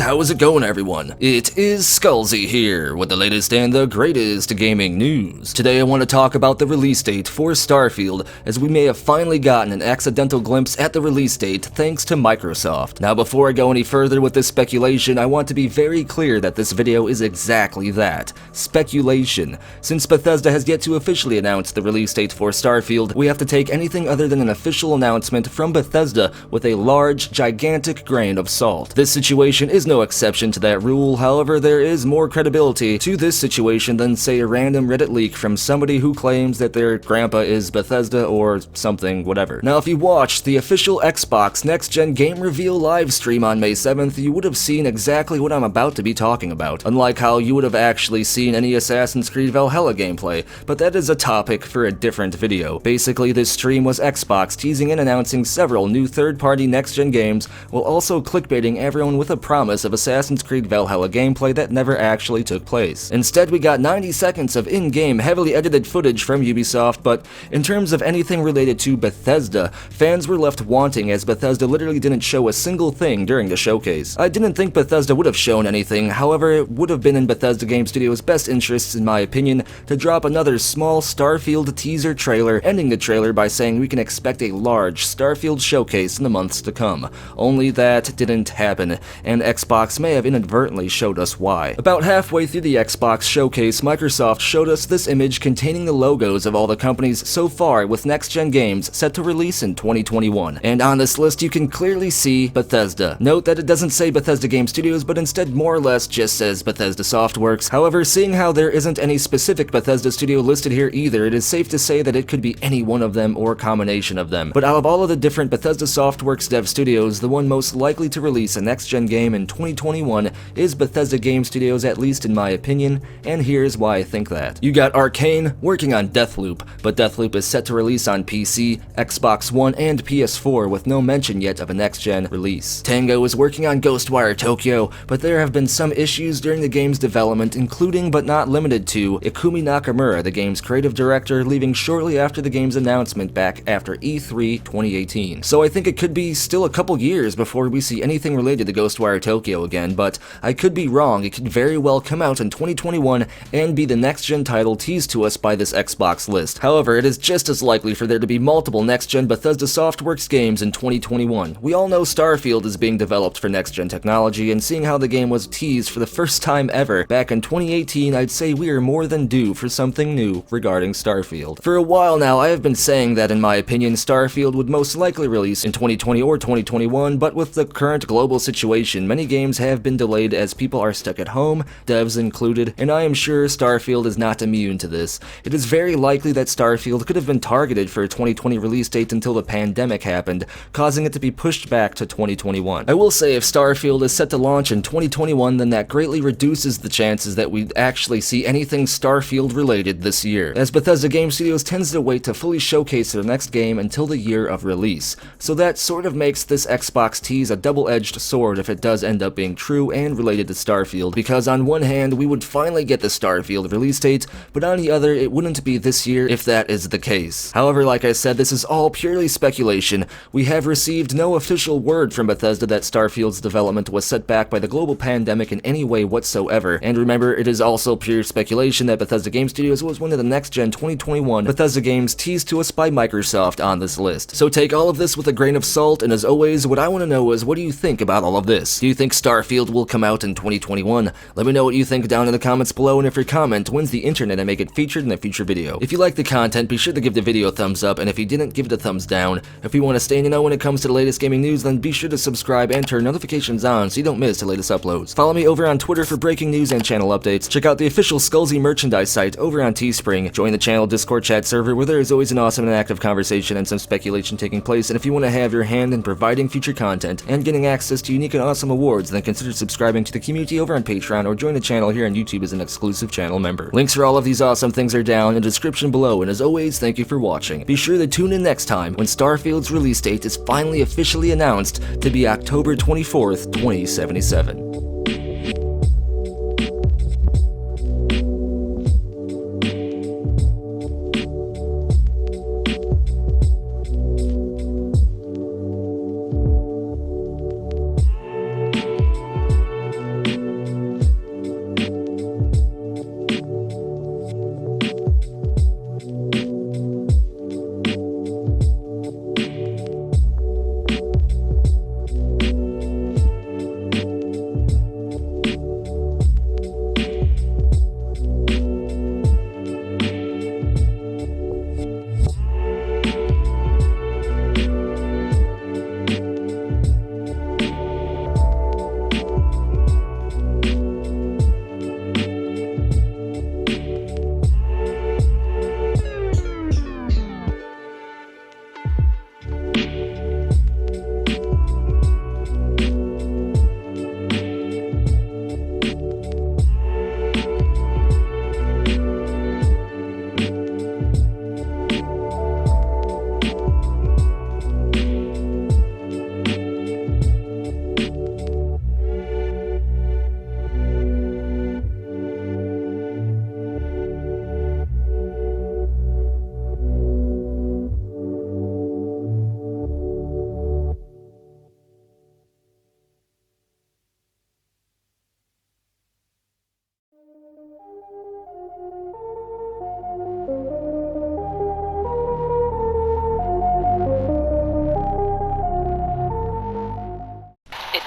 how is it going, everyone? It is Skullzi here with the latest and the greatest gaming news. Today I want to talk about the release date for Starfield, as we may have finally gotten an accidental glimpse at the release date thanks to Microsoft. Now before I go any further with this speculation, I want to be very clear that this video is exactly that, speculation. Since Bethesda has yet to officially announce the release date for Starfield, we have to take anything other than an official announcement from Bethesda with a large, gigantic grain of salt. This situation is no exception to that rule. However, there is more credibility to this situation than, say, a random Reddit leak from somebody who claims that their grandpa is Bethesda or something, whatever. Now, if you watched the official Xbox Next Gen Game Reveal live stream on May 7th, you would have seen exactly what I'm about to be talking about, unlike how you would have actually seen any Assassin's Creed Valhalla gameplay, but that is a topic for a different video. Basically, this stream was Xbox teasing and announcing several new third-party next-gen games, while also clickbaiting everyone with a promise of Assassin's Creed Valhalla gameplay that never actually took place. Instead, we got 90 seconds of in-game, heavily edited footage from Ubisoft, but in terms of anything related to Bethesda, fans were left wanting as Bethesda literally didn't show a single thing during the showcase. I didn't think Bethesda would have shown anything, however, it would have been in Bethesda Game Studios' best interests, in my opinion, to drop another small Starfield teaser trailer, ending the trailer by saying we can expect a large Starfield showcase in the months to come. Only that didn't happen, and Xbox may have inadvertently showed us why. About halfway through the Xbox showcase, Microsoft showed us this image containing the logos of all the companies so far with next-gen games set to release in 2021. And on this list you can clearly see Bethesda. Note that it doesn't say Bethesda Game Studios, but instead more or less just says Bethesda Softworks. However, seeing how there isn't any specific Bethesda studio listed here either, it is safe to say that it could be any one of them or combination of them. But out of all of the different Bethesda Softworks dev studios, the one most likely to release a next-gen game in 2021 is Bethesda Game Studios, at least in my opinion, and here's why I think that. You got Arcane working on Deathloop, but Deathloop is set to release on PC, Xbox One, and PS4 with no mention yet of a next-gen release. Tango is working on Ghostwire Tokyo, but there have been some issues during the game's development, including but not limited to Ikumi Nakamura, the game's creative director, leaving shortly after the game's announcement back after E3 2018. So I think it could be still a couple years before we see anything related to Ghostwire Tokyo again, but I could be wrong. It could very well come out in 2021 and be the next-gen title teased to us by this Xbox list. However, it is just as likely for there to be multiple next-gen Bethesda Softworks games in 2021. We all know Starfield is being developed for next-gen technology, and seeing how the game was teased for the first time ever back in 2018, I'd say we are more than due for something new regarding Starfield. For a while now, I have been saying that in my opinion, Starfield would most likely release in 2020 or 2021, but with the current global situation, many games have been delayed as people are stuck at home, devs included, and I am sure Starfield is not immune to this. It is very likely that Starfield could have been targeted for a 2020 release date until the pandemic happened, causing it to be pushed back to 2021. I will say if Starfield is set to launch in 2021, then that greatly reduces the chances that we actually see anything Starfield related this year, as Bethesda Game Studios tends to wait to fully showcase their next game until the year of release. So that sort of makes this Xbox tease a double-edged sword if it does end up being true and related to Starfield, because on one hand we would finally get the Starfield release date, but on the other it wouldn't be this year if that is the case. However, like I said, this is all purely speculation. We have received no official word from Bethesda that Starfield's development was set back by the global pandemic in any way whatsoever, and remember, it is also pure speculation that Bethesda Game Studios was one of the next-gen 2021 Bethesda games teased to us by Microsoft on this list. So take all of this with a grain of salt, and as always, what I want to know is, what do you think about all of this? Do you think Starfield will come out in 2021? Let me know what you think down in the comments below, and if your comment wins the internet, I make it featured in a future video. If you like the content, be sure to give the video a thumbs up, and if you didn't, give it a thumbs down. If you want to stay in the know when it comes to the latest gaming news, then be sure to subscribe and turn notifications on so you don't miss the latest uploads. Follow me over on Twitter for breaking news and channel updates. Check out the official Skullzi merchandise site over on Teespring. Join the channel Discord chat server where there is always an awesome and active conversation and some speculation taking place, and if you want to have your hand in providing future content and getting access to unique and awesome awards, then consider subscribing to the community over on Patreon or join the channel here on YouTube as an exclusive channel member. Links for all of these awesome things are down in the description below, and as always, thank you for watching. Be sure to tune in next time when Starfield's release date is finally officially announced to be October 24th, 2077.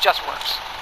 just works.